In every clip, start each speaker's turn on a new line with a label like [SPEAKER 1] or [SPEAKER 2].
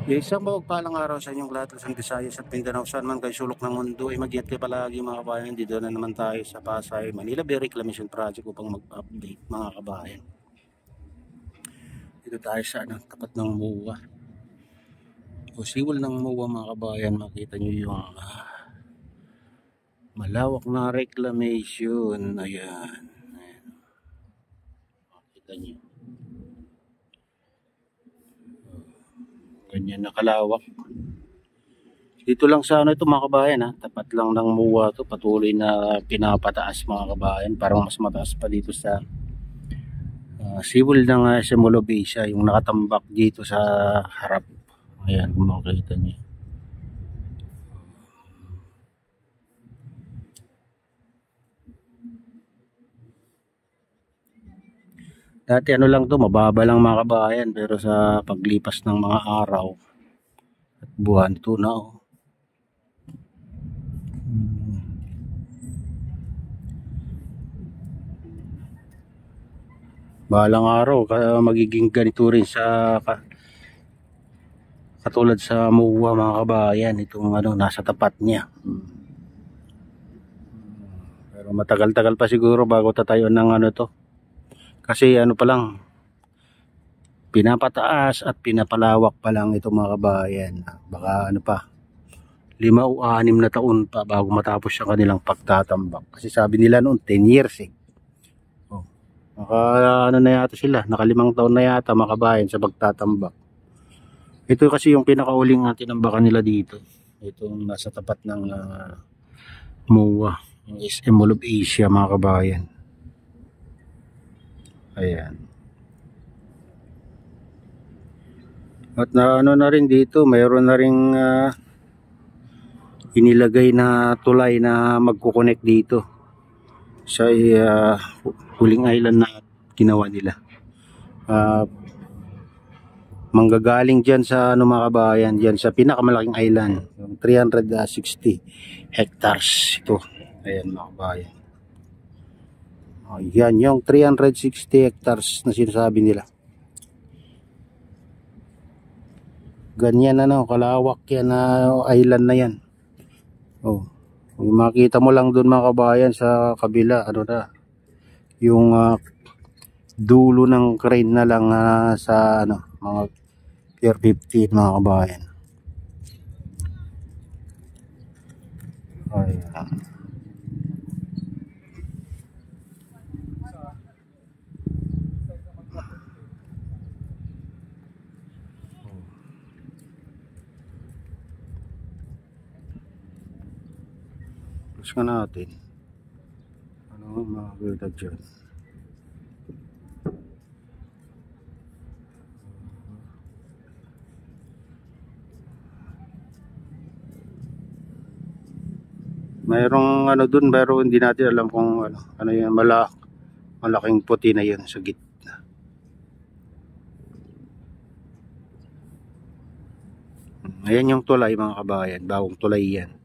[SPEAKER 1] Isang mapagpalang araw sa inyong lahat, Luzon, Visayas at Mindanao, saan man kayo sulok ng mundo, ay mag-ingat kayo palagi mga kabayan. Dito na naman tayo sa Pasay, Manila Bay Reclamation Project upang mag-update mga kabayan. Dito tayo sa tapat ng MUA. O siwal ng MUA mga kabayan, makita nyo yung malawak na reclamation. Ayan. Makita nyo. Ganyan nakalawak. Dito lang sa ito mga kabayan, tapat lang ng MUA to, patuloy na pinapataas mga kabayan, parang mas mataas pa dito sa siwal ng Semolobisa, yung nakatambak dito sa harap. Ayan, kung makikita niyo. Dati ano lang to, mababa lang mga kabayan, pero sa paglipas ng mga araw at buwan, ito na balang araw magiging ganito rin sa katulad sa MUA mga kabayan, itong nasa tapat niya. Pero matagal-tagal pa siguro bago tatayo ng to, kasi pa lang, pinapataas at pinapalawak pa lang ito mga kabayan. Baka pa, 5 o 6 na taon pa bago matapos ang kanilang pagtatambak. Kasi sabi nila noon 10 years Naka na yata sila, naka 5 taon na yata mga kabayan sa pagtatambak. Ito kasi yung pinakauling tinambakan nila dito. Itong nasa tapat ng MUA, yung SM Mall of Asia mga kabayan. Ayan. At na rin dito, mayroon na ring inilagay na tulay na magkukonek dito sa huling island na ginawa nila. Manggagaling dyan sa mga kabayan, dyan sa pinakamalaking island, yung 360 hectares ito. Ayan mga kabayan. Yan yung 360 hectares na sinasabi nila. Ganyan kalawak yan island na yan. Makita mo lang doon mga kabayan sa kabila, yung dulo ng crane na lang sa mga Pier 15 mga kabayan. Ayan. Tapos nga natin makakita dyan. Mayroong dun, pero hindi natin alam kung ano yan, malaking puti na yun sa gitna. Ayan yung tulay mga kabayan, bagong tulay yan.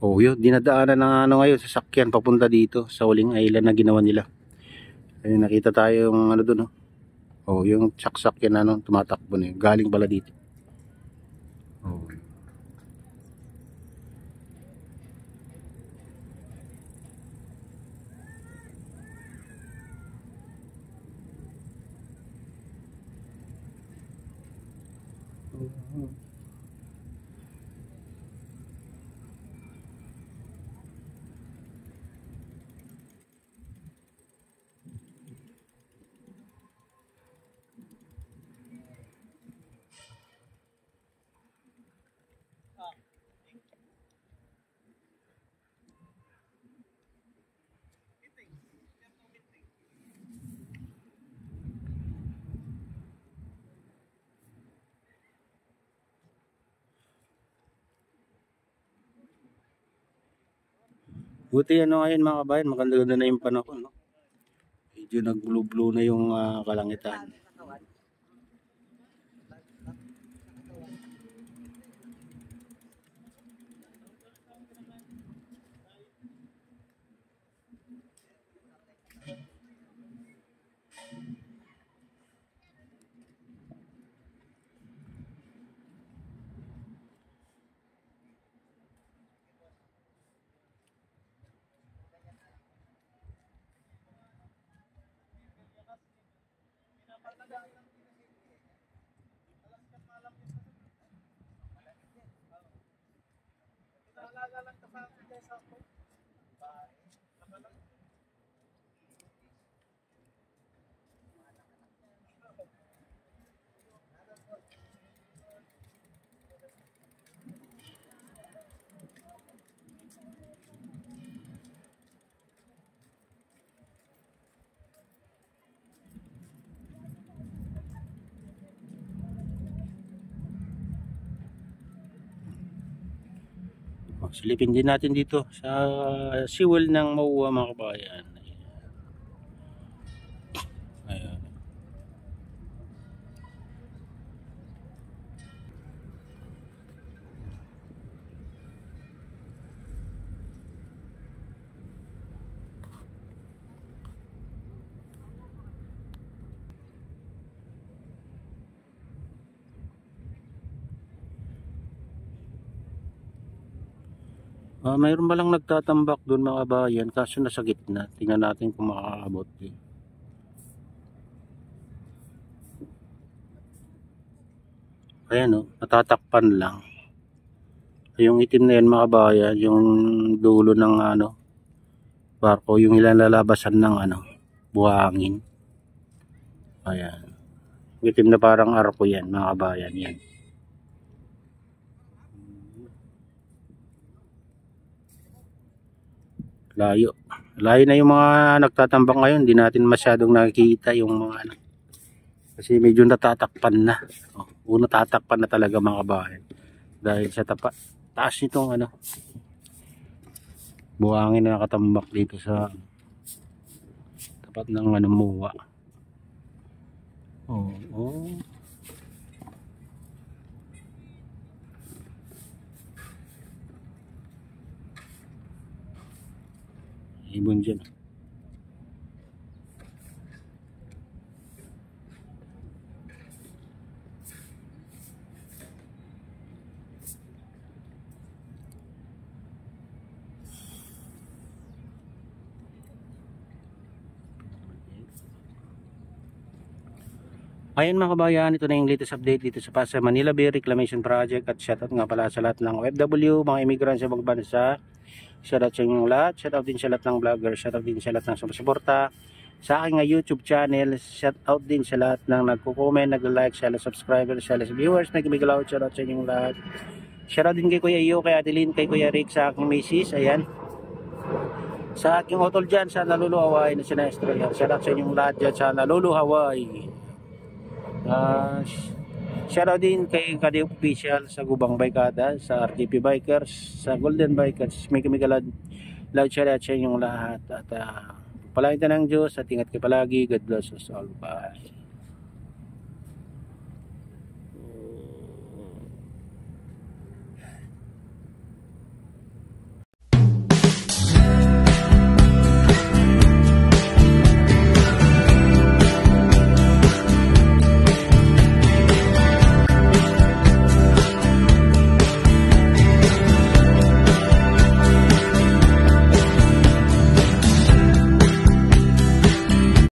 [SPEAKER 1] Yun, dinadaanan ng ngayon sa sakyan papunta dito sa huling island na ginawa nila. Ayun, nakita tayo yung dun yung sakyan tumatakbo na yun, galing pala dito. Buti ngayon mga kabayan, maganda-ganda na yung panahon, medyo nag-blue-blue na yung kalangitan. Silipin din natin dito sa seawall ng Mauwa mga kabayan. Ayan. Mayroon ba lang nagtatambak doon mga kabayan, kaso nasa gitna. Tingnan natin kung makakaabot eh. Ayan o, natatakpan lang. Yung itim na yan mga kabayan, yung dulo ng barko, yung ilalalabasan ng buhangin. Ayan. Itim na parang arko yan mga kabayan yan. Layo. Layo na yung mga nagtatambak ngayon. Hindi natin masyadong nakikita yung mga kasi medyo natatakpan na. Una tatakpan na talaga mga kabayan. Dahil sa taas nitong buhangin na nakatambak dito sa tapat ng Muwa. Oh. Ibon dyan. Ayan mga kabayan, ito na yung latest update dito sa Pasay Manila Bay Reclamation Project. At shoutout nga pala sa lahat ng OFW, mga immigrant sa ibang bansa. Shoutout sa inyong lahat. Shoutout din sa lahat ng vlogger. Shoutout din sa lahat ng sumusuporta sa aking YouTube channel. Shoutout din sa lahat ng nagko-comment, nag-like, sa lahat subscribers, sa lahat viewers, nag-migalaw. Shoutout sa inyong lahat. Shoutout din kay Kuya Iyo, kay Adeline, kay Kuya Rick, sa aking misis. Ayan. Sa aking otol dyan sa Nalulu, Hawaii na sinestro yan. Shoutout sa inyong lahat dyan sa Nalulu, Hawaii. Shoutout din kay Kadi Official sa Gubang Baykada, sa RTP Bikers, sa Golden Bikers. May kamigalad loud share at sa inyong lahat. At palain ng Diyos at ingat kayo palagi. God bless us all. Bye.